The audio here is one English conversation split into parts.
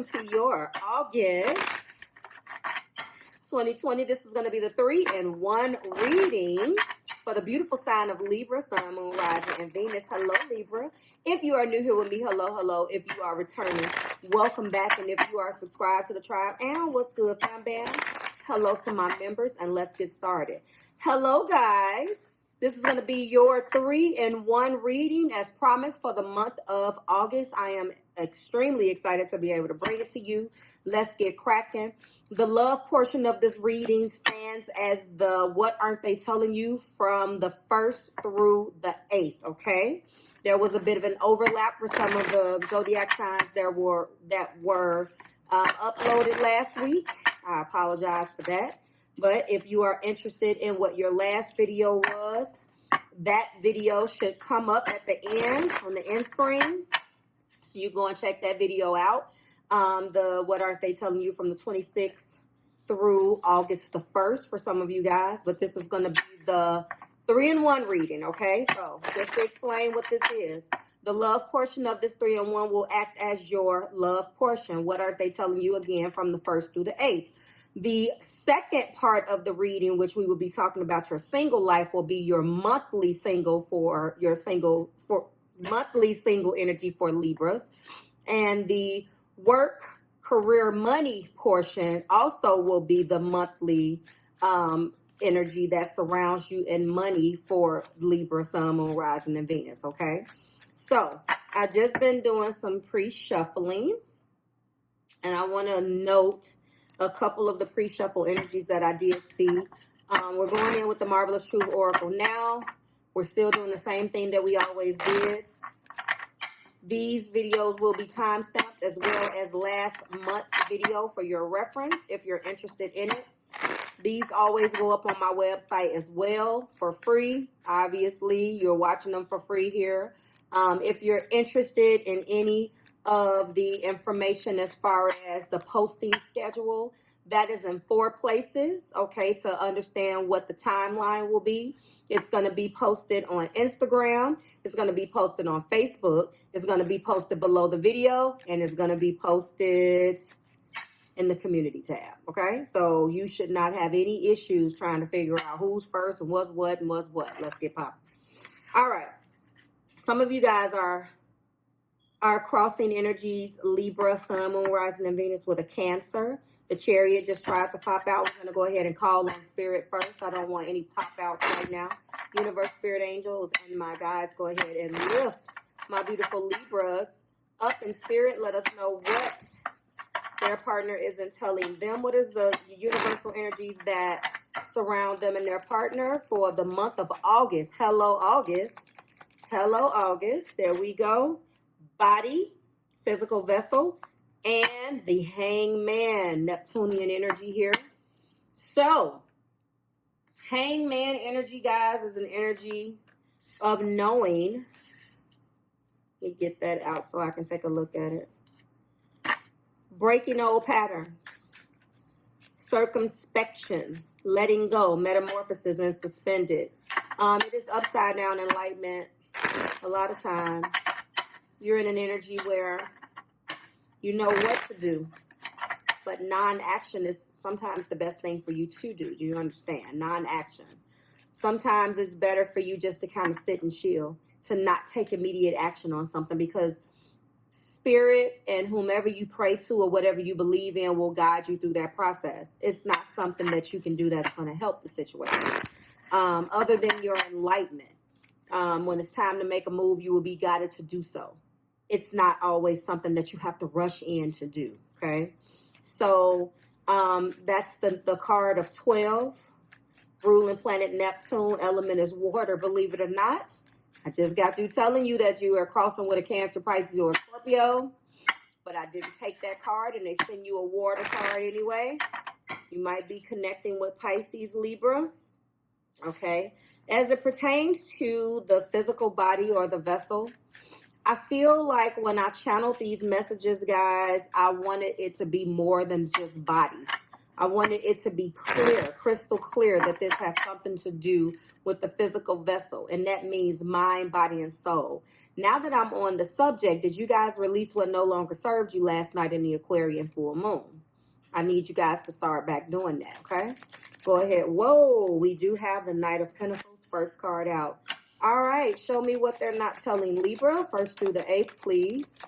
welcome to your August 2020. This is going to be the 3-in-1 reading for the beautiful sign of Libra, Sun, Moon, Rising, and Venus. Hello, Libra. If you are new here with me, hello, hello. If you are returning, welcome back. And if you are subscribed to the tribe, and what's good, fam bam? Hello to my members, and let's get started. Hello, guys. This is going to be your 3-in-1 reading as promised for the month of August. I am extremely excited to be able to bring it to you. Let's get cracking. The love portion of this reading stands as the what aren't they telling you from the 1st through the 8th, okay? There was a bit of an overlap for some of the zodiac signs that were uploaded last week. I apologize for that. But if you are interested in what your last video was, that video should come up at the end on the end screen. So you go and check that video out. The what aren't they telling you from the 26th through August the 1st for some of you guys. But this is going to be the 3-in-1 reading, okay? So just to explain what this is. The love portion of this 3-in-1 will act as your love portion. What aren't they telling you again from the 1st through the 8th? The second part of the reading, which we will be talking about your single life, will be your monthly single monthly single energy for Libras. And the work, career, money portion also will be the monthly energy that surrounds you in money for Libra, Sun, Moon, Rising, and Venus, okay? So I just been doing some pre-shuffling, and I want to note a couple of the pre-shuffle energies that I did see. We're going in with the Marvelous Truth Oracle now. We're still doing the same thing that we always did. These videos will be time-stamped as well as last month's video for your reference if you're interested in it. These always go up on my website as well for free. Obviously, you're watching them for free here. If you're interested in any of the information as far as the posting schedule, that is in 4 places, okay, to understand what the timeline will be. It's going to be posted on Instagram, it's going to be posted on Facebook, it's going to be posted below the video, and it's going to be posted in the community tab, okay? So you should not have any issues trying to figure out who's first and what's what and what's what. Let's get popping. All right. Some of you guys are crossing energies, Libra, Sun, Moon, Rising, and Venus with a Cancer. The Chariot just tried to pop out. We're going to go ahead and call on Spirit first. I don't want any pop-outs right now. Universe, Spirit, Angels, and my guides, go ahead and lift my beautiful Libras up in spirit. Let us know what their partner isn't telling them. What is the universal energies that surround them and their partner for the month of August? Hello, August. Hello, August. There we go. Body, physical vessel, and the Hangman, Neptunian energy here. So, Hangman energy, guys, is an energy of knowing. Let me get that out so I can take a look at it. Breaking old patterns, circumspection, letting go, metamorphosis, and suspended. It is upside down enlightenment a lot of times. You're in an energy where you know what to do, but non-action is sometimes the best thing for you to do. Do you understand? Non-action. Sometimes it's better for you just to kind of sit and chill, to not take immediate action on something, because Spirit and whomever you pray to or whatever you believe in will guide you through that process. It's not something that you can do that's going to help the situation. Other than your enlightenment. When it's time to make a move, you will be guided to do so. It's not always something that you have to rush in to do, okay? So that's the card of 12. Ruling planet Neptune, element is water, believe it or not. I just got through telling you that you are crossing with a Cancer, Pisces, or a Scorpio. But I didn't take that card, and they send you a water card anyway. You might be connecting with Pisces, Libra. Okay, as it pertains to the physical body or the vessel, I feel like when I channeled these messages, guys, I wanted it to be more than just body. I wanted it to be clear, crystal clear, that this has something to do with the physical vessel, and that means mind, body, and soul. Now that I'm on the subject, did you guys release what no longer served you last night in the Aquarian full moon? I need you guys to start back doing that, okay? Go ahead. Whoa, we do have the Knight of Pentacles, first card out. All right, show me what they're not telling Libra, 1st through the 8th, please.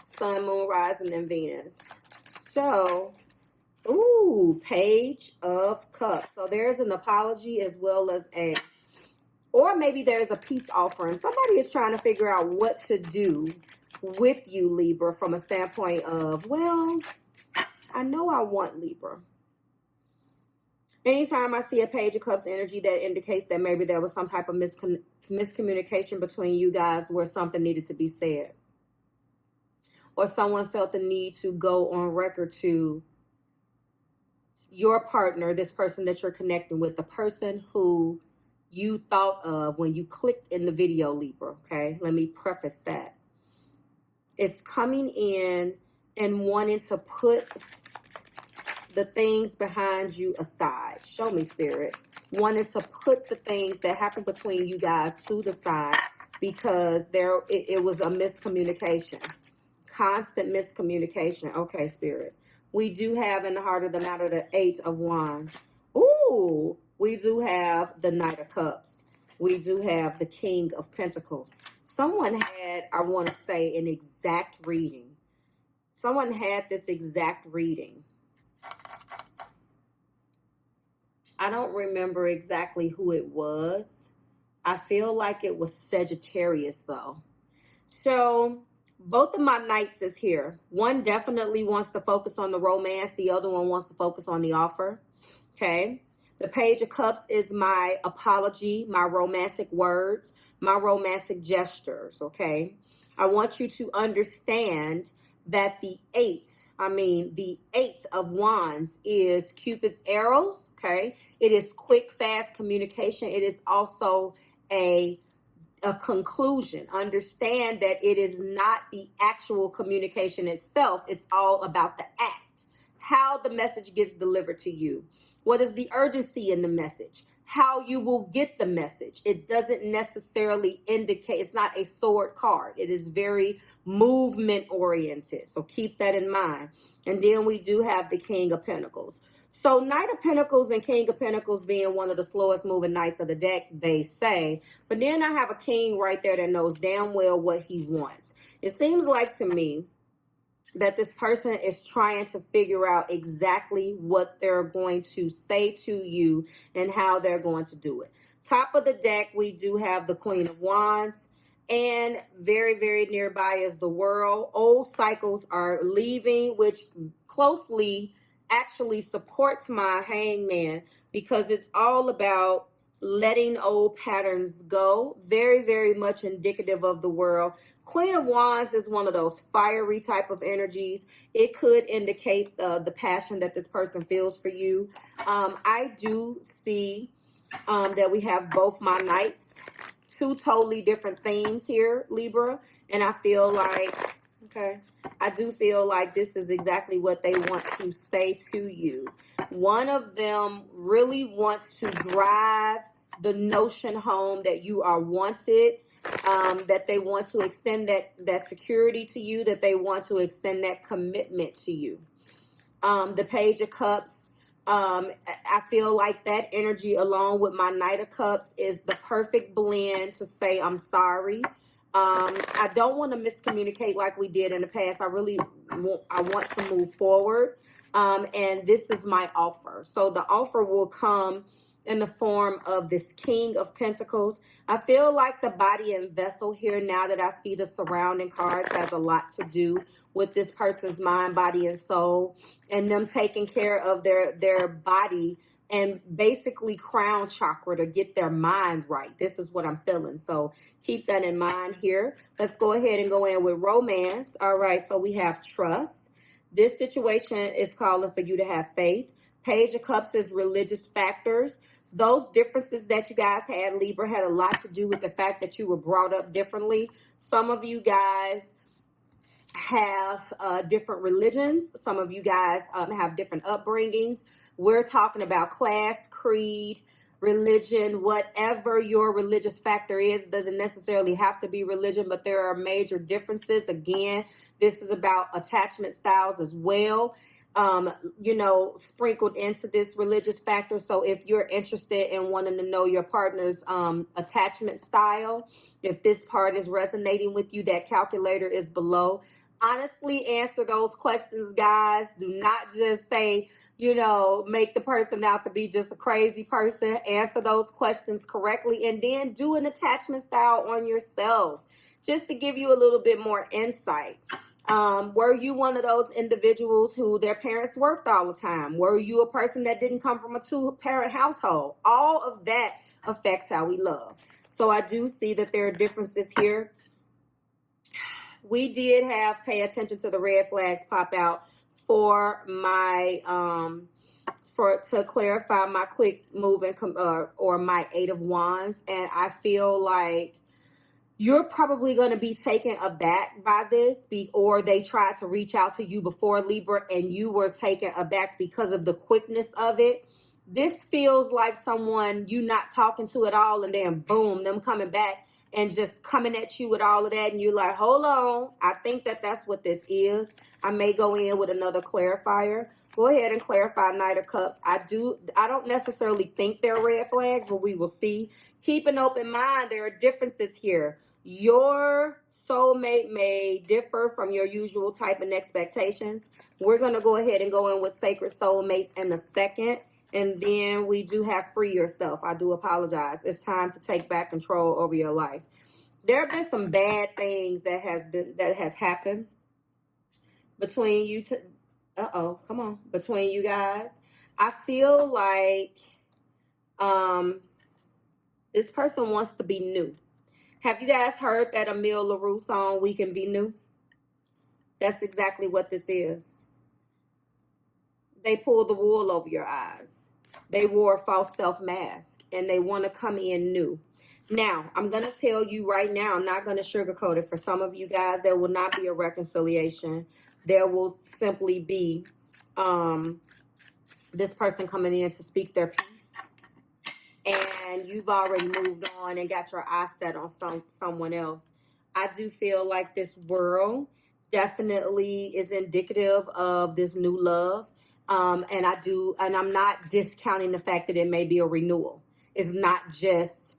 Sun, Moon, Rising, and Venus. So, ooh, Page of Cups. So there's an apology as well as or maybe there's a peace offering. Somebody is trying to figure out what to do with you, Libra, from a standpoint of, well, I know I want Libra. Anytime I see a Page of Cups energy, that indicates that maybe there was some type of miscommunication between you guys where something needed to be said. Or someone felt the need to go on record to your partner, this person that you're connecting with, the person who you thought of when you clicked in the video, Libra, okay? Let me preface that. It's coming in and wanting to put the things behind you aside. Show me, Spirit. Wanted to put the things that happened between you guys to the side because it was a miscommunication. Constant miscommunication. Okay, Spirit. We do have in the heart of the matter the 8 of Wands. Ooh, we do have the Knight of Cups. We do have the King of Pentacles. Someone had, I want to say, an exact reading. Someone had this exact reading. I don't remember exactly who it was. I feel like it was Sagittarius, though. So both of my knights is here. One definitely wants to focus on the romance. The other one wants to focus on the offer. Okay. The Page of Cups is my apology, my romantic words, my romantic gestures. Okay. I want you to understand that the 8 of Wands is Cupid's arrows, okay? It is quick, fast communication. It is also a conclusion. Understand that it is not the actual communication itself. It's all about the act, how the message gets delivered to you. What is the urgency in the message? How you will get the message. It doesn't necessarily indicate, it's not a sword card. It is very movement oriented. So keep that in mind. And then we do have the King of Pentacles. So Knight of Pentacles and King of Pentacles being one of the slowest moving knights of the deck, they say. But then I have a king right there that knows damn well what he wants. It seems like to me that this person is trying to figure out exactly what they're going to say to you and how they're going to do it. Top of the deck, we do have the Queen of Wands, and very, very nearby is the World. Old cycles are leaving, which closely actually supports my Hangman because it's all about letting old patterns go. Very, very much indicative of the World. Queen of Wands is one of those fiery type of energies. It could indicate the passion that this person feels for you. I do see that we have both my knights. Two totally different themes here, Libra. And I feel like, okay, I do feel like this is exactly what they want to say to you. One of them really wants to drive the notion home that you are wanted, that they want to extend that security to you, that they want to extend that commitment to you. The Page of Cups, I feel like that energy along with my Knight of Cups is the perfect blend to say I'm sorry. I don't want to miscommunicate like we did in the past. I want to move forward. And this is my offer. So the offer will come in the form of this King of Pentacles. I feel like the body and vessel here, now that I see the surrounding cards, has a lot to do with this person's mind, body, and soul, and them taking care of their body and basically crown chakra to get their mind right. This is what I'm feeling. So keep that in mind here. Let's go ahead and go in with romance. All right, so we have trust. This situation is calling for you to have faith. Page of Cups is religious factors. Those differences that you guys had, Libra, had a lot to do with the fact that you were brought up differently. Some of you guys have different religions. Some of you guys have different upbringings. We're talking about class, creed, religion, whatever your religious factor is. Doesn't necessarily have to be religion, but there are major differences. Again, this is about attachment styles as well, sprinkled into this religious factor. So if you're interested in wanting to know your partner's attachment style, if this part is resonating with you, that calculator is below. Honestly, answer those questions, guys. Do not just say, make the person out to be just a crazy person. Answer those questions correctly, and then do an attachment style on yourself, just to give you a little bit more insight. Were you one of those individuals who their parents worked all the time? Were you a person that didn't come from a two-parent household? All of that affects how we love. So I do see that there are differences here. We did have pay attention to the red flags pop out for my to clarify my quick moving or my 8 of Wands, and I feel like you're probably going to be taken aback by this, or they tried to reach out to you before, Libra, and you were taken aback because of the quickness of it. This feels like someone you not talking to at all, and then boom, them coming back and just coming at you with all of that, and you're like, hold on, I think that that's what this is. I may go in with another clarifier. Go ahead and clarify Knight of Cups. I don't necessarily think they're red flags, but we will see. Keep an open mind. There are differences here. Your soulmate may differ from your usual type and expectations. We're going to go ahead and go in with Sacred Soulmates in a second. And then we do have Free Yourself. I do apologize. It's time to take back control over your life. There have been some bad things that has happened between you two. Between you guys. I feel like this person wants to be new. Have you guys heard that Emile LaRue song, We Can Be New? That's exactly what this is. They pulled the wool over your eyes. They wore a false self mask, and they want to come in new. Now, I'm going to tell you right now, I'm not going to sugarcoat it. For some of you guys, there will not be a reconciliation. There will simply be this person coming in to speak their piece. And you've already moved on and got your eyes set on someone else. I do feel like this world definitely is indicative of this new love. And I'm not discounting the fact that it may be a renewal. It's not just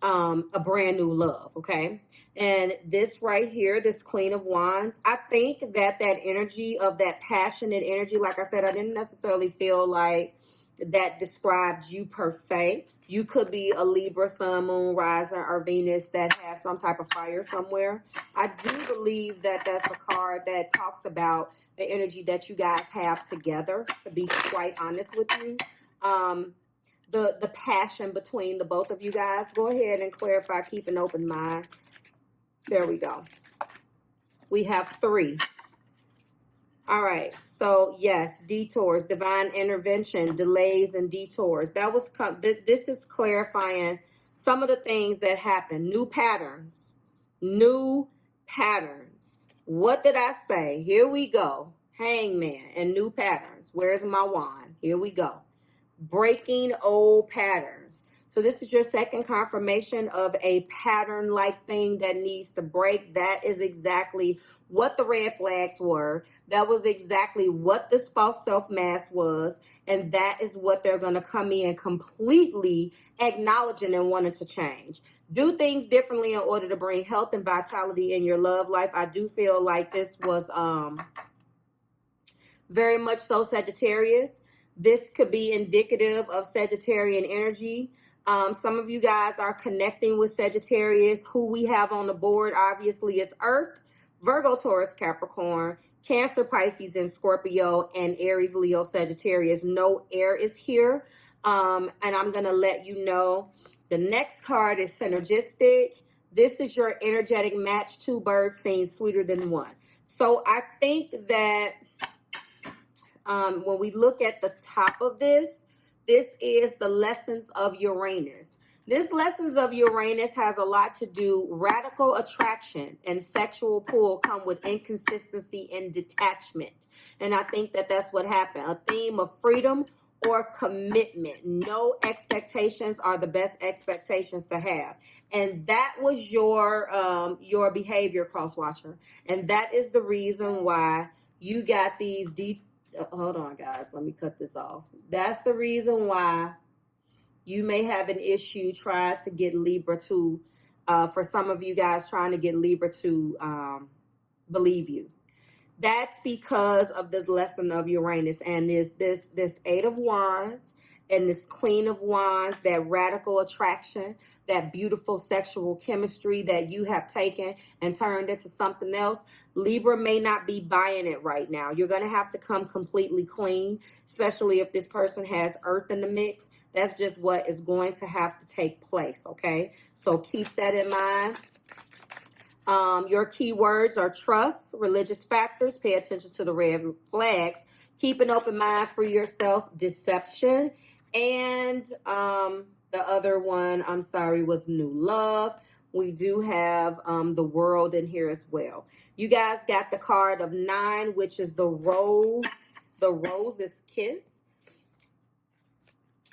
a brand new love, okay? And this right here, this Queen of Wands, I think that energy of that passionate energy, like I said, I didn't necessarily feel like that described you per se. You could be a Libra, Sun, Moon, Rising, or Venus that has some type of fire somewhere. I do believe that that's a card that talks about the energy that you guys have together, to be quite honest with you. The passion between the both of you guys. Go ahead and clarify, keep an open mind. There we go. We have 3. All right, so yes, detours, divine intervention, delays and detours. This is clarifying some of the things that happen. New patterns. What did I say? Here we go. Hangman and new patterns. Where's my wand? Here we go. Breaking old patterns. So this is your second confirmation of a pattern-like thing that needs to break. That is exactly what the red flags were. That was exactly what this false self-mask was. And that is what they're going to come in completely acknowledging and wanting to change. Do things differently in order to bring health and vitality in your love life. I do feel like this was very much so Sagittarius. This could be indicative of Sagittarian energy. Some of you guys are connecting with Sagittarius. Who we have on the board, obviously, is Earth, Virgo, Taurus, Capricorn, Cancer, Pisces, and Scorpio, and Aries, Leo, Sagittarius. No air is here. And I'm going to let you know the next card is synergistic. This is your energetic match. 2 birds sing sweeter than one. So I think that when we look at the top of this is the lessons of Uranus. This lessons of Uranus has a lot to do. Radical attraction and sexual pull come with inconsistency and detachment. And I think that that's what happened. A theme of freedom or commitment. No expectations are the best expectations to have. And that was your behavior, cross watcher. And that is the reason why you got these hold on, guys. Let me cut this off. That's the reason why you may have an issue trying to get Libra to, for some of you guys, trying to get Libra to believe you. That's because of this lesson of Uranus and this Eight of Wands and this Queen of Wands, that radical attraction, that beautiful sexual chemistry that you have taken and turned into something else. Libra may not be buying it right now. You're going to have to come completely clean, especially if this person has Earth in the mix. That's just what is going to have to take place, okay? So keep that in mind. Your keywords are trust, religious factors, pay attention to the red flags, keep an open mind for yourself, deception, and the other one, I'm sorry, was new love. We do have the world in here as well. You guys got the card of 9, which is the rose. The rose's kiss.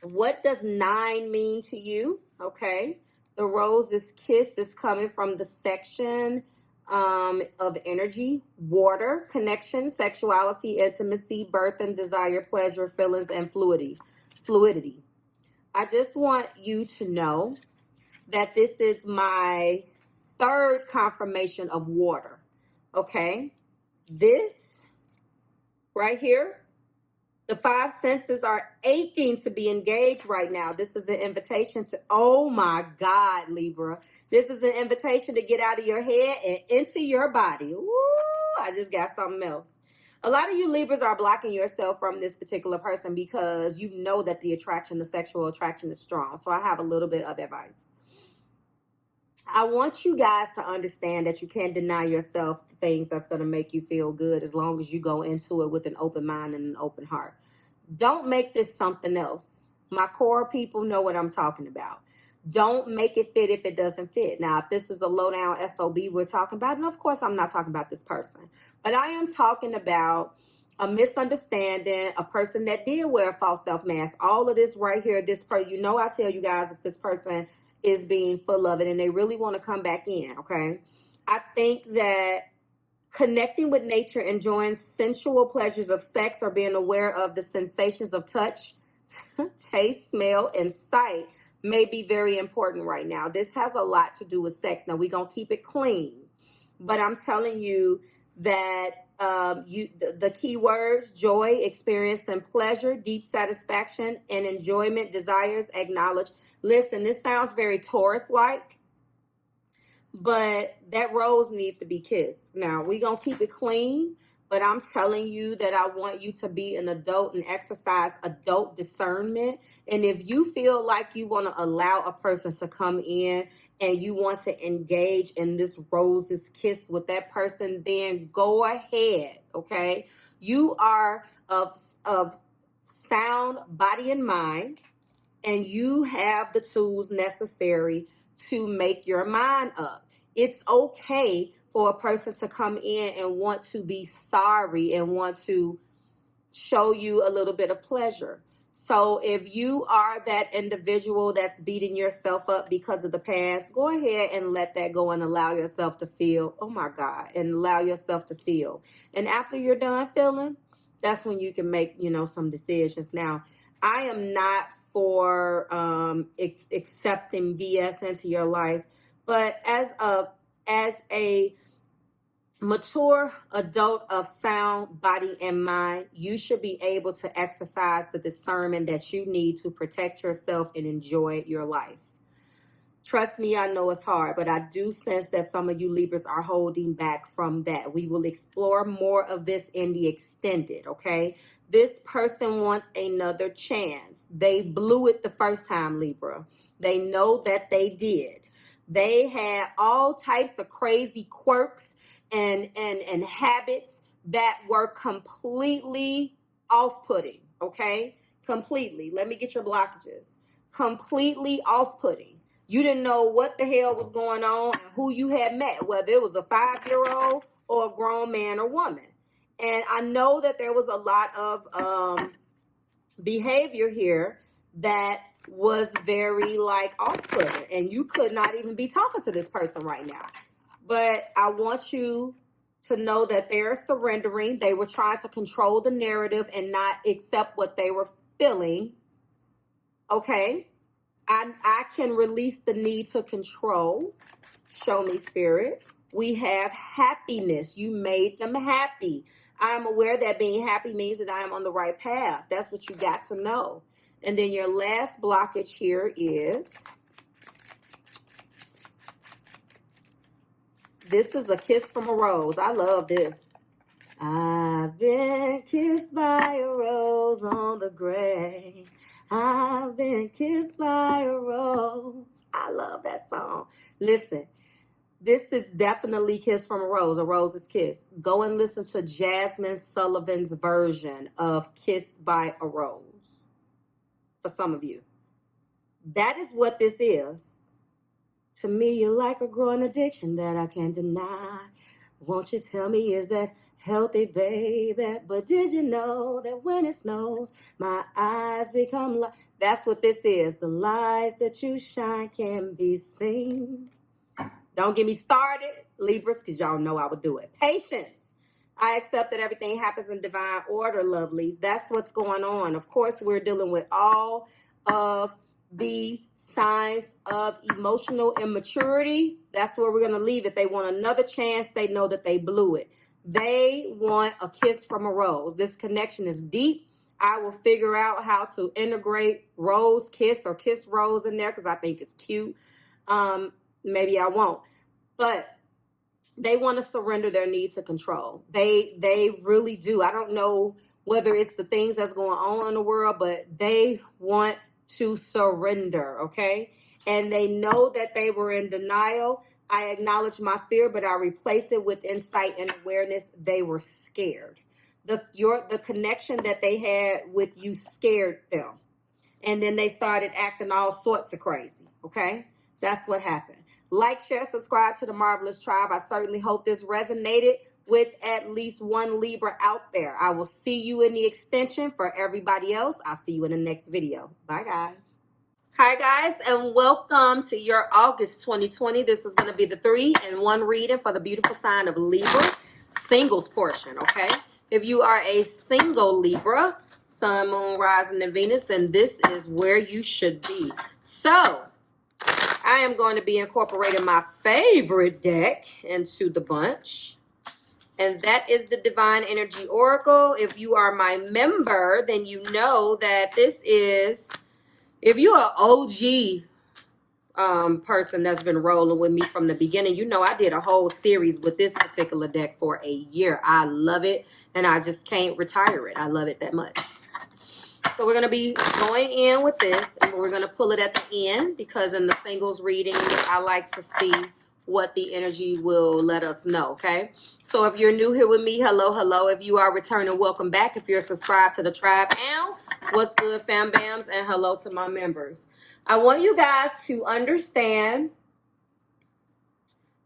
What does 9 mean to you? Okay. The rose's kiss is coming from the section of energy, water, connection, sexuality, intimacy, birth and desire, pleasure, feelings, and fluidity. I just want you to know that this is my 3rd confirmation of water. Okay. This right here, the 5 senses are aching to be engaged right now. This is an invitation to, oh my God, Libra. This is an invitation to get out of your head and into your body. Ooh, I just got something else. A lot of you Libras are blocking yourself from this particular person because you know that the attraction, the sexual attraction is strong. So I have a little bit of advice. I want you guys to understand that you can't deny yourself things that's going to make you feel good as long as you go into it with an open mind and an open heart. Don't make this something else. My core people know what I'm talking about. Don't make it fit if it doesn't fit. Now, if this is a low down SOB we're talking about, and of course I'm not talking about this person, but I am talking about a misunderstanding, a person that did wear a false self mask. All of this right here, this person, you know, I tell you guys if this person is being full of it and they really want to come back in, okay? I think that connecting with nature, enjoying sensual pleasures of sex, or being aware of the sensations of touch, taste, smell, and sight may be very important right now. This has a lot to do with sex. Now, we're going to keep it clean, but I'm telling you that the key words: joy, experience, and pleasure, deep satisfaction and enjoyment, desires, acknowledge. Listen, this sounds very Taurus-like, but that rose needs to be kissed. Now, we're going to keep it clean, but I'm telling you that I want you to be an adult and exercise adult discernment. And if you feel like you want to allow a person to come in and you want to engage in this rose's kiss with that person, then go ahead, okay? You are of sound body and mind, and you have the tools necessary to make your mind up. It's okay for a person to come in and want to be sorry and want to show you a little bit of pleasure. So if you are that individual that's beating yourself up because of the past, go ahead and let that go and allow yourself to feel, oh my God, and allow yourself to feel. And after you're done feeling, that's when you can make, some decisions. Now, I am not for accepting BS into your life, but as a mature adult of sound body and mind, you should be able to exercise the discernment that you need to protect yourself and enjoy your life. Trust me, I know it's hard, but I do sense that some of you Libras are holding back from that. We will explore more of this in the extended, okay? This person wants another chance. They blew it the first time, Libra. They know that they did. They had all types of crazy quirks and habits that were completely off-putting, okay? Completely. Let me get your blockages. Completely off-putting. You didn't know what the hell was going on and who you had met, whether it was a 5-year-old or a grown man or woman. And I know that there was a lot of behavior here that was very like off-putting, and you could not even be talking to this person right now. But I want you to know that they're surrendering. They were trying to control the narrative and not accept what they were feeling. Okay? I can release the need to control. Show me, Spirit. We have happiness. You made them happy. I am aware that being happy means that I am on the right path. That's what you got to know. And then your last blockage here is, this is a kiss from a rose. I love this. I've been kissed by a rose on the grave. I've been kissed by a rose. I love that song. Listen, this is definitely Kiss from a Rose's Kiss. Go and listen to Jasmine Sullivan's version of Kiss by a Rose. For some of you. That is what this is. To me, you're like a growing addiction that I can't deny. Won't you tell me, is that healthy, baby? But did you know that when it snows, my eyes become light? That's what this is. The lies that you shine can be seen. Don't get me started, Libras, because y'all know I would do it. Patience. I accept that everything happens in divine order, lovelies. That's what's going on. Of course, we're dealing with all of the signs of emotional immaturity. That's where we're going to leave it. They want another chance. They know that they blew it. They want a kiss from a rose. This connection is deep. I will figure out how to integrate rose kiss or kiss rose in there because I think it's cute. Maybe I won't. But they want to surrender their need to control. They really do. I don't know whether it's the things that's going on in the world, but they want to surrender, okay? And they know that they were in denial. I acknowledge my fear, but I replace it with insight and awareness. They were scared. The connection that they had with you scared them. And then they started acting all sorts of crazy, okay? That's what happened. Like, share, subscribe to the Marvelous Tribe. I certainly hope this resonated with at least one Libra out there. I will see you in the extension. For everybody else, I'll see you in the next video. Bye, guys. Hi, guys, and welcome to your August 2020. This is going to be the 3-in-1 reading for the beautiful sign of Libra, singles portion, okay? If you are a single Libra, Sun, Moon, Rising, and Venus, then this is where you should be. So, I am going to be incorporating my favorite deck into the bunch. And that is the Divine Energy Oracle. If you are my member, then you know that this is, if you're an OG person that's been rolling with me from the beginning, you know I did a whole series with this particular deck for a year. I love it, and I just can't retire it. I love it that much. So we're going to be going in with this, and we're going to pull it at the end because in the singles reading, I like to see what the energy will let us know, okay? So if you're new here with me, hello, hello. If you are returning, welcome back. If you're subscribed to the tribe, and what's good, fam bams, and hello to my members. I want you guys to understand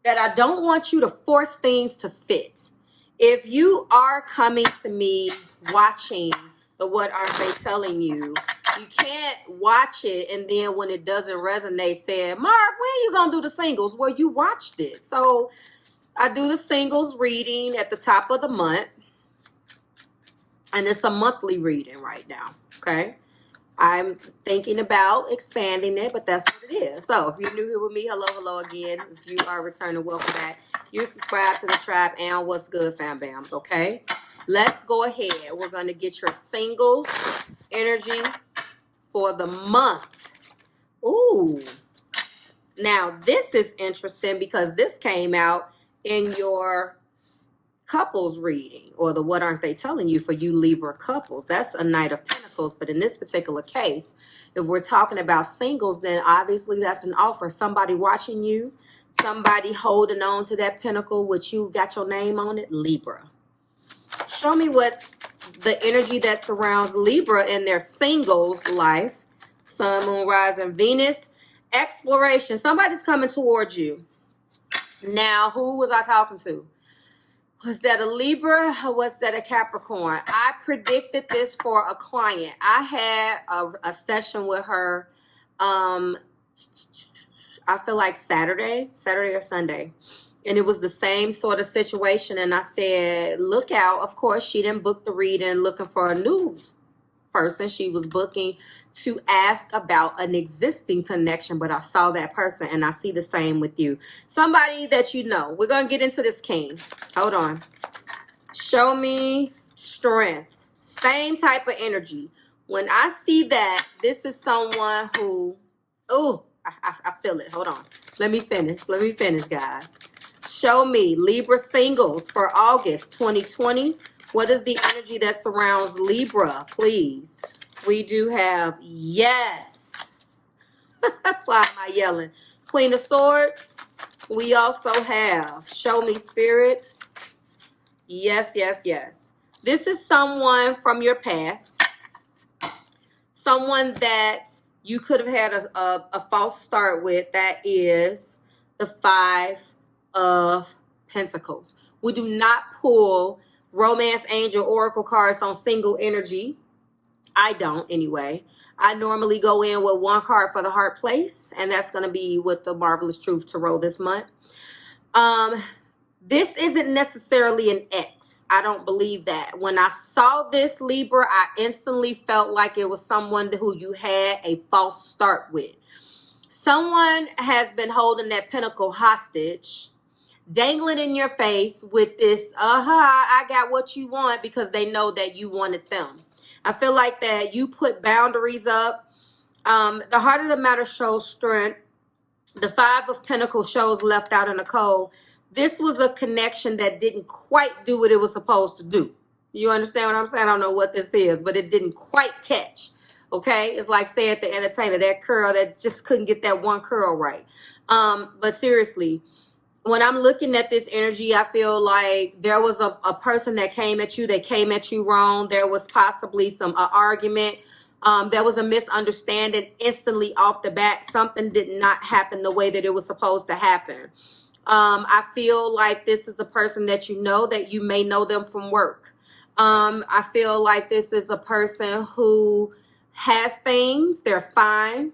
that I don't want you to force things to fit. If you are coming to me watching the What Aren't They Telling You, you can't watch it and then when it doesn't resonate say, Marv, when are you going to do the singles? Well, you watched it. So I do the singles reading at the top of the month. And it's a monthly reading right now, okay? I'm thinking about expanding it, but that's what it is. So if you're new here with me, hello, hello again. If you are returning, welcome back. You're subscribed to the tribe, and what's good, fam bams, okay? Let's go ahead. We're going to get your singles energy for the month. Ooh. Now, this is interesting because this came out in your couples reading, or the What Aren't They Telling You for you Libra couples. That's a Knight of Pentacles, but in this particular case, if we're talking about singles, then obviously that's an offer. Somebody watching you, somebody holding on to that pentacle which you got your name on it, Libra. Show me what the energy that surrounds Libra in their singles life. Sun, Moon, Rising, Venus. Exploration. Somebody's coming towards you. Now, who was I talking to? Was that a Libra or was that a Capricorn? I predicted this for a client. I had a session with her, I feel like Saturday or Sunday. And it was the same sort of situation. And I said, look out. Of course, she didn't book the reading looking for a new person. She was booking to ask about an existing connection, but I saw that person, and I see the same with you. Somebody that you know. We're going to get into this king. Hold on. Show me strength. Same type of energy. When I see that, this is someone who, oh, I feel it. Hold on. Let me finish, guys. Show me Libra singles for August 2020. What is the energy that surrounds Libra, please? We do have, yes. Why am I yelling? Queen of Swords. We also have, show me spirits. Yes, yes, yes. This is someone from your past. Someone that you could have had a false start with. That is the Five of Pentacles. We do not pull romance angel oracle cards on single energy. I don't anyway. I normally go in with one card for the heart place, and that's going to be with the Marvelous Truth Tarot this month. This isn't necessarily an ex. I don't believe that. When I saw this, Libra, I instantly felt like it was someone who you had a false start with. Someone has been holding that pentacle hostage, dangling in your face with this, I got what you want, because they know that you wanted them. I feel like that you put boundaries up. The heart of the matter shows strength. The Five of Pentacles shows left out in the cold. This was a connection that didn't quite do what it was supposed to do. You understand what I'm saying? I don't know what this is, but it didn't quite catch. Okay? It's like, say at the entertainer, that curl that just couldn't get that one curl right. But seriously, when I'm looking at this energy, I feel like there was a person that came at you. They came at you wrong. There was possibly some argument. There was a misunderstanding instantly off the bat. Something did not happen the way that it was supposed to happen. I feel like this is a person that you know, that you may know them from work. I feel like this is a person who has things. They're fine.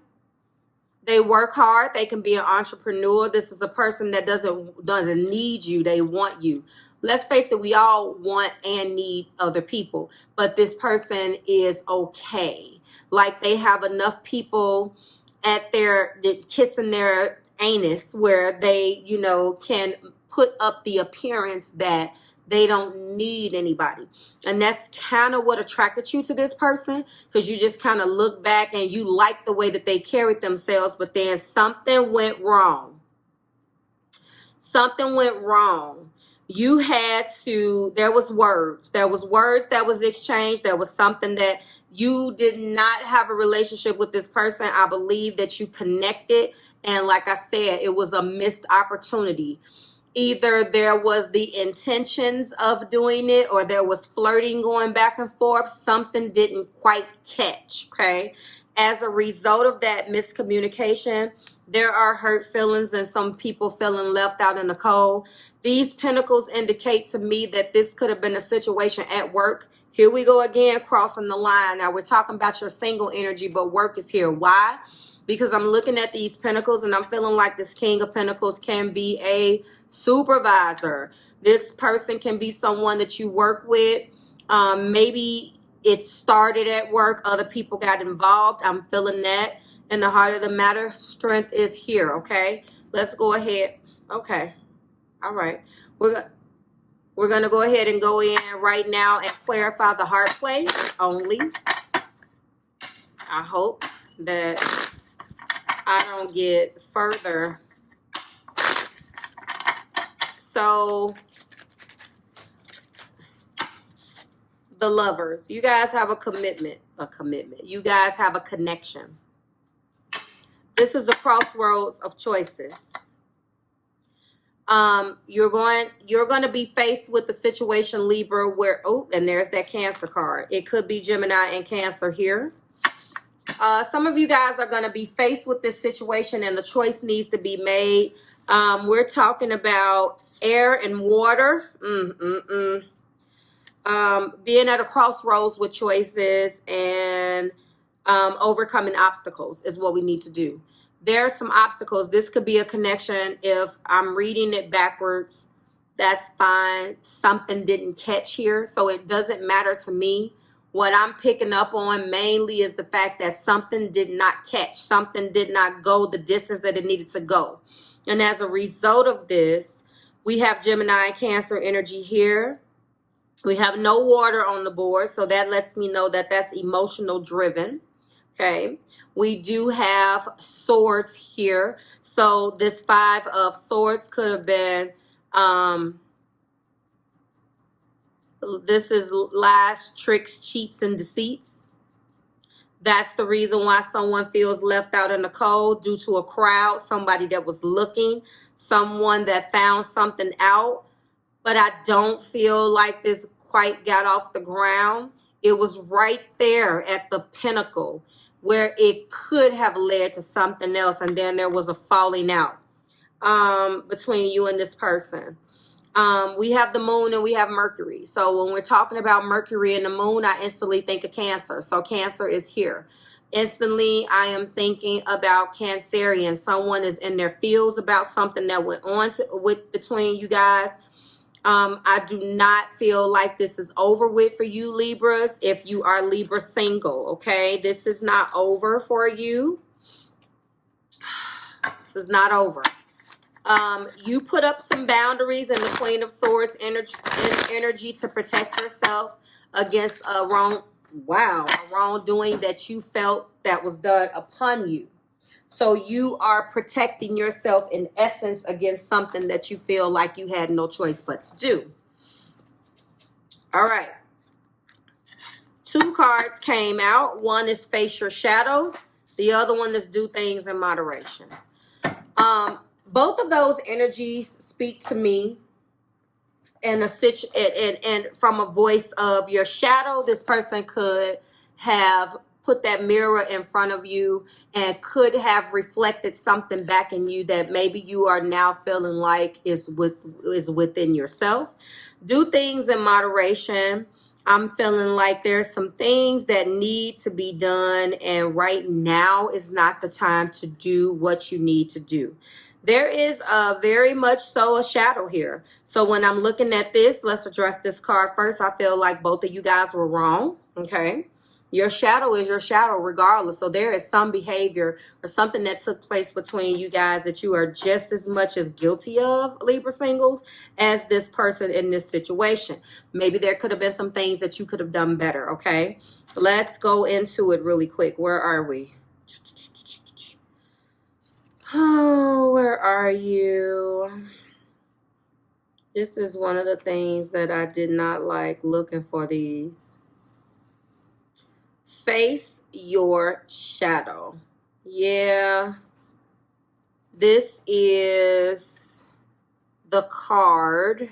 They work hard. They can be an entrepreneur. This is a person that doesn't need you. They want you. Let's face it, we all want and need other people. But this person is okay. Like they have enough people at their kissing their anus where they, you know, can put up the appearance that they don't need anybody. And that's kind of what attracted you to this person, because you just kind of look back and you like the way that they carried themselves, but then something went wrong. Something went wrong. You had to, there was words that was exchanged. There was something that you did not have a relationship with this person. I believe that you connected. And like I said, it was a missed opportunity. Either there was the intentions of doing it, or there was flirting going back and forth. Something didn't quite catch, okay? As a result of that miscommunication, there are hurt feelings and some people feeling left out in the cold. These pentacles indicate to me that this could have been a situation at work. Here we go again, crossing the line. Now we're talking about your single energy, but work is here. Why? Because I'm looking at these pentacles and I'm feeling like this King of Pentacles can be a supervisor. This person can be someone that you work with. Maybe it started at work. Other people got involved. I'm feeling that. In the heart of the matter, strength is here, okay? Let's go ahead. Okay. All right. We're going to go ahead and go in right now and clarify the heart place only. I hope that I don't get further. So, the lovers, you guys have a commitment. You guys have a connection. This is a crossroads of choices. You're going to be faced with the situation, Libra, where, oh, and there's that Cancer card. It could be Gemini and Cancer here. Some of you guys are going to be faced with this situation and the choice needs to be made. We're talking about air and water. Being at a crossroads with choices and overcoming obstacles is what we need to do. There are some obstacles. This could be a connection. If I'm reading it backwards, that's fine. Something didn't catch here, so it doesn't matter to me. What I'm picking up on mainly is the fact that something did not catch. Something did not go the distance that it needed to go. And as a result of this, we have Gemini and Cancer energy here. We have no water on the board, so that lets me know that that's emotional driven. Okay. We do have swords here. So this 5 of swords could have been, this is lies, tricks, cheats, and deceits. That's the reason why someone feels left out in the cold due to a crowd, somebody that was looking, someone that found something out. But I don't feel like this quite got off the ground. It was right there at the pinnacle where it could have led to something else, and then there was a falling out between you and this person. We have the moon and we have Mercury. So when we're talking about Mercury and the moon, I instantly think of Cancer. So Cancer is here. Instantly, I am thinking about Cancerian. Someone is in their feels about something that went on between you guys. I do not feel like this is over with for you, Libras, if you are Libra single, okay? This is not over for you. This is not over. You put up some boundaries in the Queen of Swords energy to protect yourself against a wrongdoing that you felt that was done upon you. So you are protecting yourself in essence against something that you feel like you had no choice but to do. All right. 2 cards came out. One is face your shadow. The other one is do things in moderation. Both of those energies speak to me in and from a voice of your shadow. This person could have put that mirror in front of you and could have reflected something back in you that maybe you are now feeling like is within yourself. Do things in moderation. I'm feeling like there's some things that need to be done, and right now is not the time to do what you need to do. There is very much so a shadow here. So when I'm looking at this, let's address this card first. I feel like both of you guys were wrong, okay? Your shadow is your shadow regardless. So there is some behavior or something that took place between you guys that you are just as much as guilty of, Libra singles, as this person in this situation. Maybe there could have been some things that you could have done better, okay? Let's go into it really quick. Where are we? Oh, where are you? This is one of the things that I did not like looking for these. Face your shadow. Yeah. This is the card.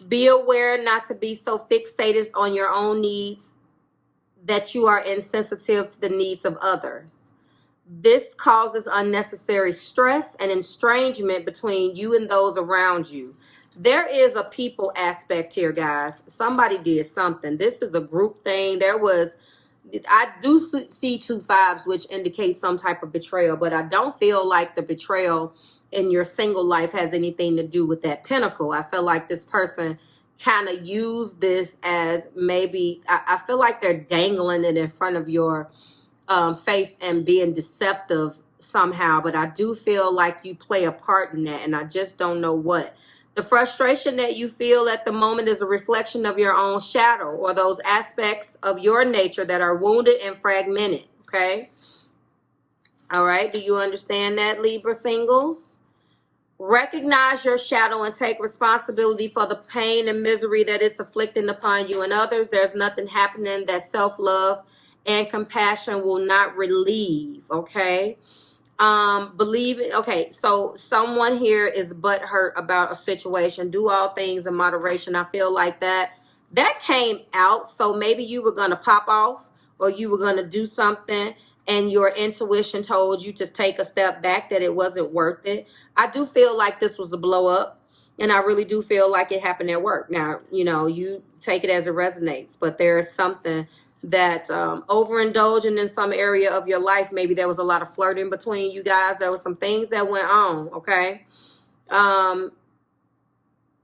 Be aware not to be so fixated on your own needs that you are insensitive to the needs of others. This causes unnecessary stress and estrangement between you and those around you. There is a people aspect here, guys. Somebody did something. This is a group thing. I do see 2 5s, which indicates some type of betrayal, but I don't feel like the betrayal in your single life has anything to do with that pinnacle. I feel like this person kind of used this as maybe, I feel like they're dangling it in front of your face and being deceptive somehow, but I do feel like you play a part in that, and I just don't know what. The frustration that you feel at the moment is a reflection of your own shadow or those aspects of your nature that are wounded and fragmented, okay? All right, do you understand that, Libra singles? Recognize your shadow and take responsibility for the pain and misery that it's afflicting upon you and others. There's nothing happening that self-love and compassion will not relieve, okay? Believe it. Okay, so someone here is butthurt about a situation. Do all things in moderation. I feel like that came out. So maybe you were going to pop off or you were going to do something and your intuition told you to take a step back, that it wasn't worth it. I do feel like this was a blow up, and I really do feel like it happened at work. Now, you know, you take it as it resonates, but there is something that overindulging in some area of your life. Maybe there was a lot of flirting between you guys. There was some things that went on, okay?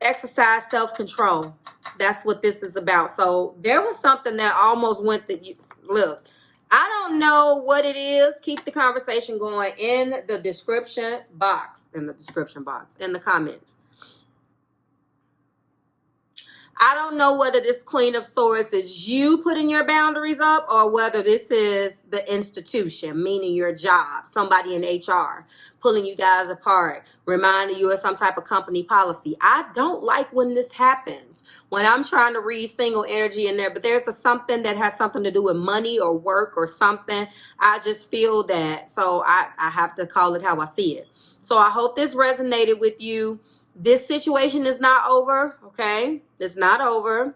Exercise self-control. That's what this is about. So there was something that almost went that you look. I don't know what it is. Keep the conversation going in the description box. In the comments. I don't know whether this Queen of Swords is you putting your boundaries up, or whether this is the institution, meaning your job, somebody in HR pulling you guys apart, reminding you of some type of company policy. I don't like when this happens, when I'm trying to read single energy in there, but there's something that has something to do with money or work or something. I just feel that. So I have to call it how I see it. So I hope this resonated with you. This situation is not over, okay? It's not over.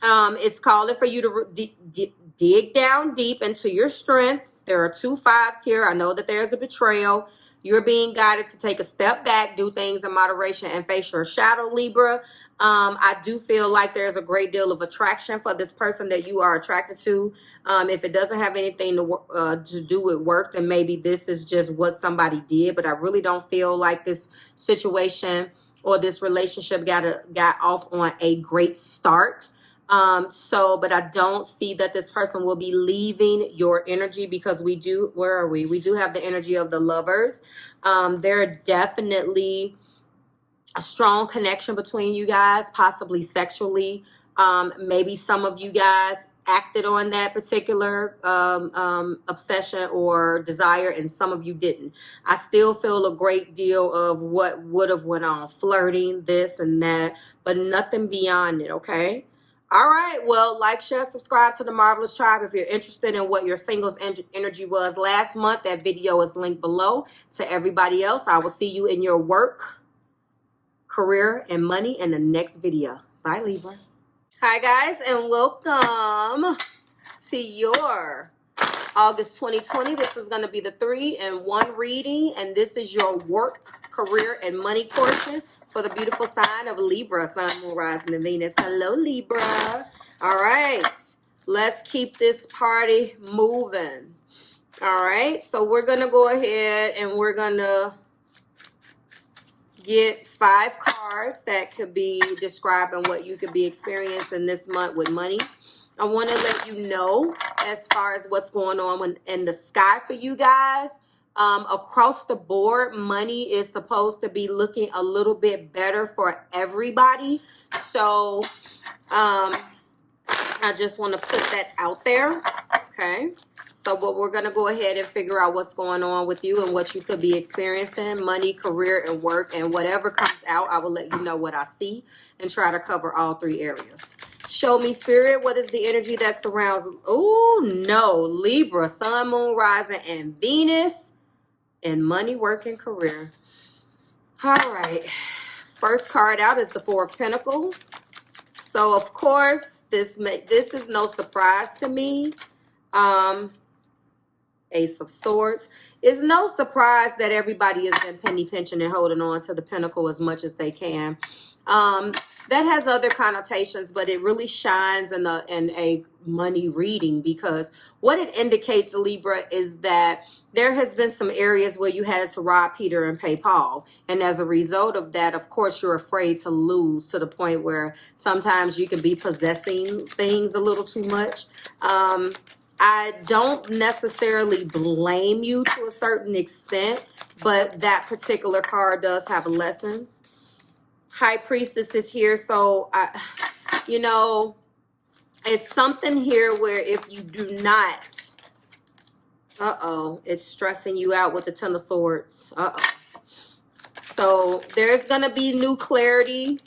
It's calling for you to dig down deep into your strength. There are 2 5s here. I know that there's a betrayal. You're being guided to take a step back, do things in moderation, and face your shadow, Libra. I do feel like there's a great deal of attraction for this person that you are attracted to. If it doesn't have anything to do with work, then maybe this is just what somebody did. But I really don't feel like this situation or this relationship got off on a great start. But I don't see that this person will be leaving your energy, because we do, where are we? We do have the energy of the Lovers. There are definitely a strong connection between you guys, possibly sexually. Maybe some of you guys acted on that particular obsession or desire, and some of you didn't. I still feel a great deal of what would have went on, flirting, this and that, but nothing beyond it, okay? All right, well, like, share, subscribe to the Marvelous Tribe if you're interested in what your singles energy was last month. That video is linked below. To everybody else, I will see you in your work, career, and money in the next video. Bye, Libra. Hi, guys, and welcome to your August 2020. This is going to be the 3-in-1 reading, and this is your work, career, and money portion for the beautiful sign of Libra, Sun, Moon, Rising, and Venus. Hello, Libra. All right, let's keep this party moving. All right, so we're going to go ahead and we're going to get 5 cards that could be describing what you could be experiencing this month with money. I want to let you know as far as what's going on in the sky for you guys. Across the board, money is supposed to be looking a little bit better for everybody. So I just want to put that out there. Okay. So but we're going to go ahead and figure out what's going on with you and what you could be experiencing, money, career, and work. And whatever comes out, I will let you know what I see and try to cover all 3 areas. Show me, Spirit, what is the energy that surrounds? Oh, no. Libra, Sun, Moon, Rising, and Venus. And money, work, and career. All right. First card out is the 4 of Pentacles. So, of course, this is no surprise to me. Ace of Swords. It's no surprise that everybody has been penny pinching and holding on to the pentacle as much as they can. That has other connotations, but it really shines in a money reading, because what it indicates, Libra, is that there has been some areas where you had to rob Peter and pay Paul. And as a result of that, of course, you're afraid to lose, to the point where sometimes you can be possessing things a little too much. I don't necessarily blame you to a certain extent, but that particular card does have lessons. High Priestess is here, so you know, it's something here where if you do not, it's stressing you out with the 10 of Swords. So there's gonna be new clarity.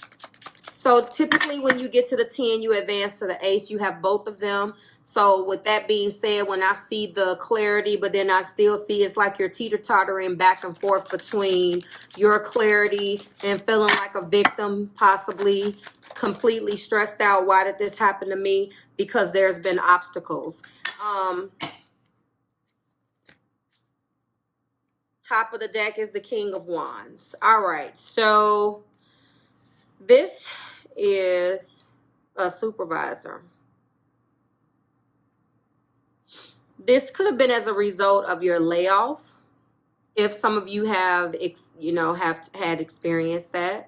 So typically when you get to the 10, you advance to the Ace. You have both of them. So with that being said, when I see the clarity, but then I still see it's like you're teeter-tottering back and forth between your clarity and feeling like a victim, possibly completely stressed out. Why did this happen to me? Because there's been obstacles. Top of the deck is the King of Wands. All right, so this is a supervisor. This could have been as a result of your layoff. If some of you have, have had experienced that.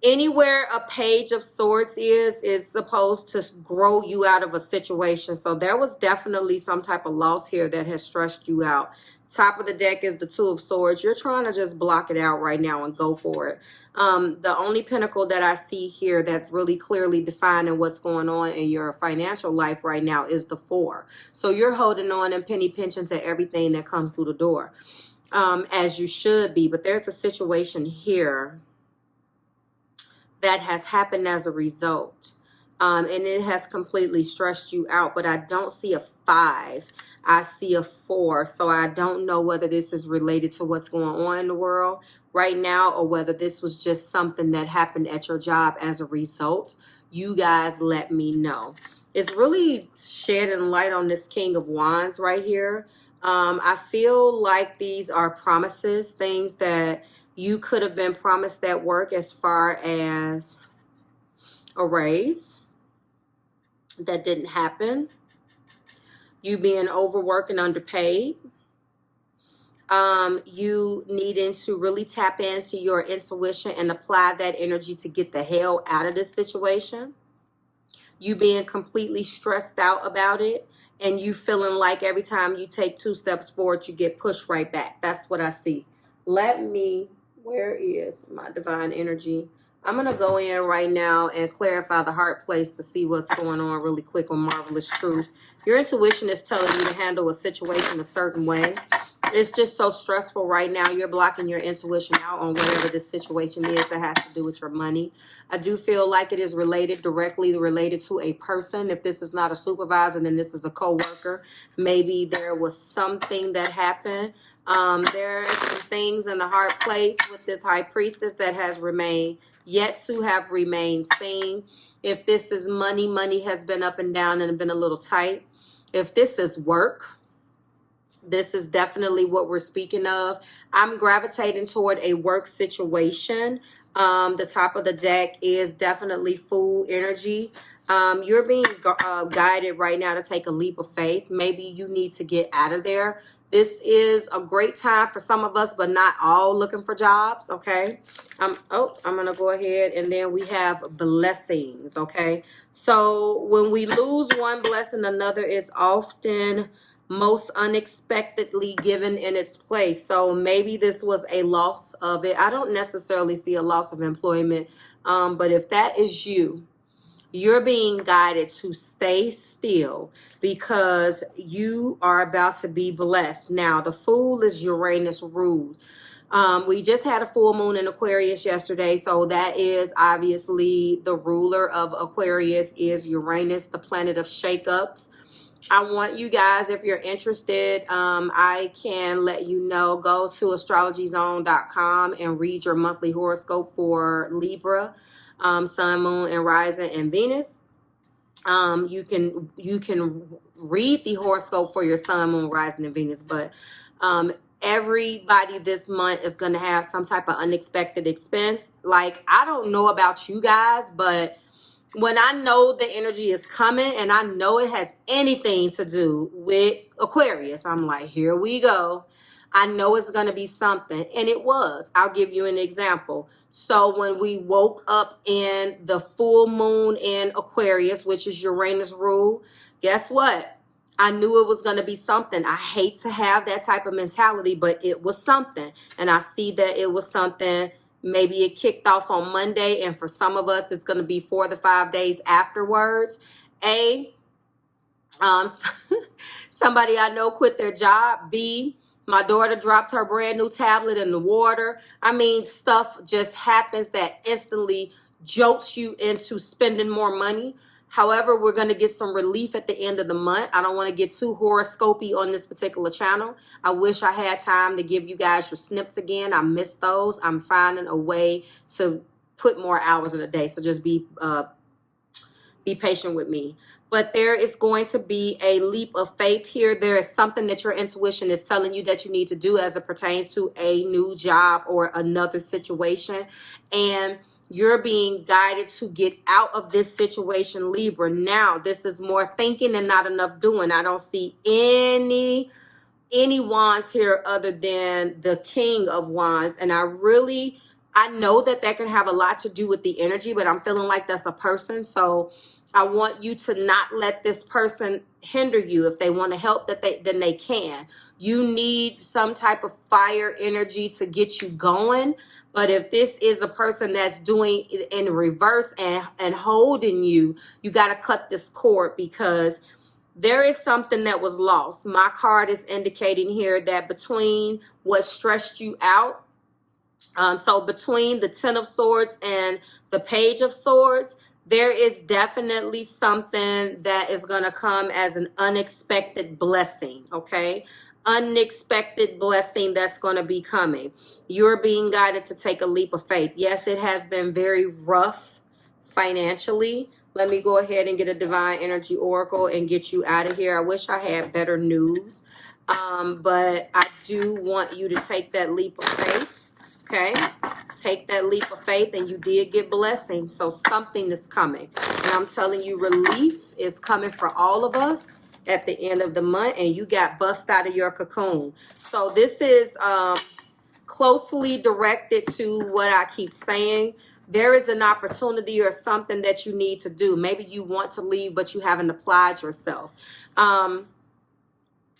Anywhere a Page of Swords is supposed to grow you out of a situation. So there was definitely some type of loss here that has stressed you out. Top of the deck is the Two of Swords. You're trying to just block it out right now and go for it. The only pinnacle that I see here that's really clearly defining what's going on in your financial life right now is the Four. So you're holding on and penny pinching to everything that comes through the door, as you should be. But there's a situation here that has happened as a result. And it has completely stressed you out. But I don't see a 5. I see a 4. So I don't know whether this is related to what's going on in the world right now, or whether this was just something that happened at your job as a result. You guys let me know. It's really shedding light on this King of Wands right here. I feel like these are promises, things that you could have been promised at work, as far as a raise that didn't happen. You being overworked and underpaid. You needing to really tap into your intuition and apply that energy to get the hell out of this situation. You being completely stressed out about it. And you feeling like every time you take 2 steps forward, you get pushed right back. That's what I see. Where is my divine energy? I'm going to go in right now and clarify the heart place to see what's going on really quick on Marvelous Truth. Your intuition is telling you to handle a situation a certain way. It's just so stressful right now. You're blocking your intuition out on whatever this situation is that has to do with your money. I do feel like it is directly related to a person. If this is not a supervisor, then this is a co-worker. Maybe there was something that happened. There are some things in the heart place with this High Priestess that has yet to have remained seen. If this is money, money has been up and down and been a little tight. If this is work, this is definitely what we're speaking of. I'm gravitating toward a work situation. The top of the deck is definitely Fool energy. You're being guided right now to take a leap of faith. Maybe you need to get out of there. This is a great time for some of us, but not all looking for jobs, okay? I'm going to go ahead, and then we have blessings, okay? So when we lose one blessing, another is often most unexpectedly given in its place. So maybe this was a loss of it. I don't necessarily see a loss of employment, but if that is you, you're being guided to stay still because you are about to be blessed. Now, the Fool is Uranus ruled. We just had a full moon in Aquarius yesterday, so that is obviously the ruler of Aquarius is Uranus, the planet of shakeups. I want you guys, if you're interested, I can let you know, go to astrologyzone.com and read your monthly horoscope for Libra, Sun, Moon, and Rising, and Venus. You can read the horoscope for your Sun, Moon, Rising, and Venus, but everybody this month is going to have some type of unexpected expense. Like, I don't know about you guys, but when I know the energy is coming and I know it has anything to do with Aquarius, I'm like, here we go. I know it's going to be something. And it was. I'll give you an example. So when we woke up in the full moon in Aquarius, which is Uranus rule, guess what? I knew it was going to be something. I hate to have that type of mentality, but it was something. And I see that it was something. Maybe it kicked off on Monday, and for some of us, it's going to be 4 to 5 days afterwards. Somebody I know quit their job. B, my daughter dropped her brand new tablet in the water. I mean, stuff just happens that instantly jolts you into spending more money. However, we're going to get some relief at the end of the month. I don't want to get too horoscopy on this particular channel. I wish I had time to give you guys your snips again. I miss those. I'm finding a way to put more hours in a day. So just be patient with me. but there is going to be a leap of faith here. There is something that your intuition is telling you that you need to do as it pertains to a new job or another situation. And you're being guided to get out of this situation, Libra. Now, this is more thinking and not enough doing. I don't see any wands here other than the King of Wands. And I know that can have a lot to do with the energy, but I'm feeling like that's a person. So I want you to not let this person hinder you. If they want to help, then they can. You need some type of fire energy to get you going. But if this is a person that's doing it in reverse and holding you, you got to cut this cord, because there is something that was lost. My card is indicating here that between what stressed you out, so between the Ten of Swords and the Page of Swords, there is definitely something that is going to come as an unexpected blessing, okay? Unexpected blessing that's going to be coming. You're being guided to take a leap of faith. Yes, it has been very rough financially. Let me go ahead and get a Divine Energy Oracle and get you out of here. I wish I had better news, but I do want you to take that leap of faith, okay? Take that leap of faith, and you did get blessing, so something is coming. And I'm telling you, relief is coming for all of us at the end of the month, and you got bust out of your cocoon. So this is closely directed to what I keep saying. There is an opportunity or something that you need to do. Maybe you want to leave, but you haven't applied yourself.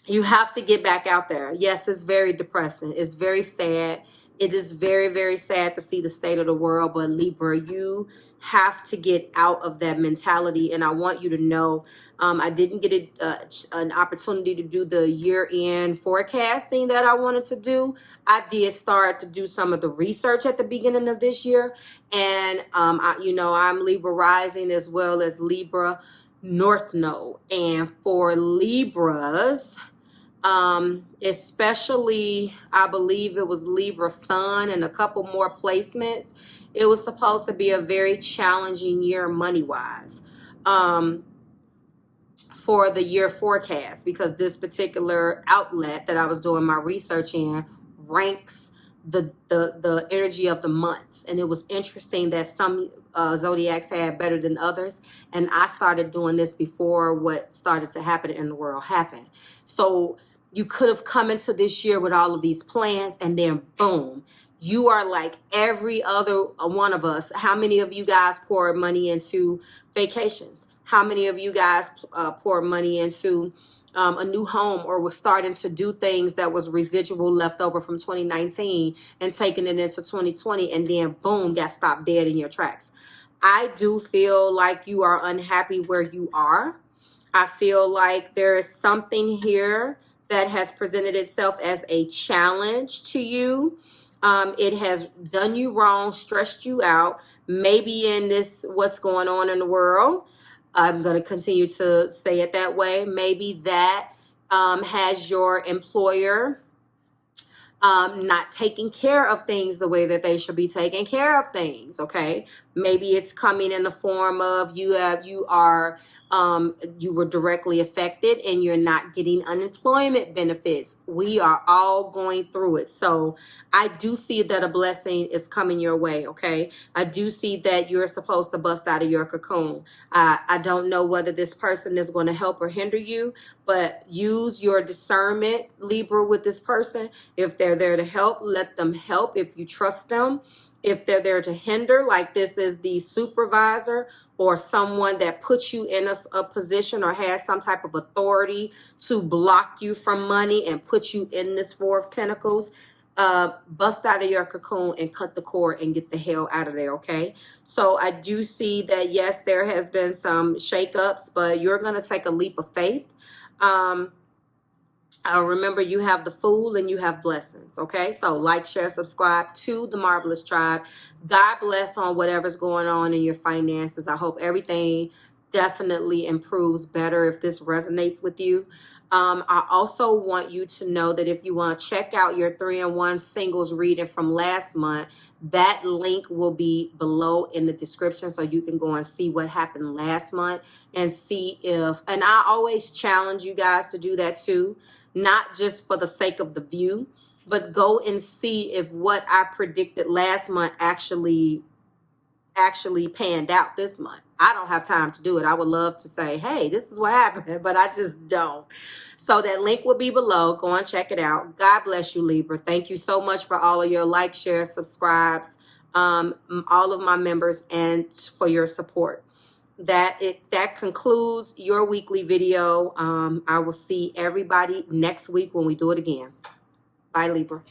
You have to get back out there. Yes, it's very depressing. It's very sad. It is very, very sad to see the state of the world. But Libra, you have to get out of that mentality. And I want you to know, I didn't get an opportunity to do the year-end forecasting that I wanted to do. I did start to do some of the research at the beginning of this year. And, I'm Libra rising as well as Libra North Node. And for Libras, especially, I believe it was Libra Sun and a couple more placements, it was supposed to be a very challenging year money-wise. For the year forecast, because this particular outlet that I was doing my research in ranks the energy of the months. And it was interesting that some zodiacs had better than others. And I started doing this before what started to happen in the world happened. So you could have come into this year with all of these plans, and then boom, you are like every other one of us. How many of you guys pour money into vacations? How many of you guys pour money into a new home, or was starting to do things that was residual left over from 2019 and taking it into 2020, and then boom, got stopped dead in your tracks? I do feel like you are unhappy where you are. I feel like there is something here that has presented itself as a challenge to you. It has done you wrong, stressed you out. Maybe in this, what's going on in the world, I'm going to continue to say it that way. Maybe that has your employer not taking care of things the way that they should be taking care of things. Okay. Maybe it's coming in the form of you were directly affected and you're not getting unemployment benefits. We are all going through it. So I do see that a blessing is coming your way. Okay. I do see that you're supposed to bust out of your cocoon. I don't know whether this person is going to help or hinder you, but use your discernment, Libra, with this person. If they're there to help, let them help if you trust them. If they're there to hinder, like this is the supervisor or someone that puts you in a position or has some type of authority to block you from money and put you in this Four of Pentacles, bust out of your cocoon and cut the cord and get the hell out of there, okay? So I do see that, yes, there has been some shakeups, but you're going to take a leap of faith. Remember, you have the Fool and you have blessings, okay? So like, share, subscribe to the Marvelous Tribe. God bless on whatever's going on in your finances. I hope everything definitely improves better if this resonates with you. I also want you to know that if you want to check out your 3-in-1 singles reading from last month, that link will be below in the description, so you can go and see what happened last month and see if, and I always challenge you guys to do that too, not just for the sake of the view, but go and see if what I predicted last month actually panned out this month. I don't have time to do it. I would love to say, hey, this is what happened, but I just don't. So that link will be below. Go and check it out. God bless you, Libra. Thank you so much for all of your likes, shares, subscribes, all of my members, and for your support. That concludes your weekly video. I will see everybody next week when we do it again. Bye, Libra.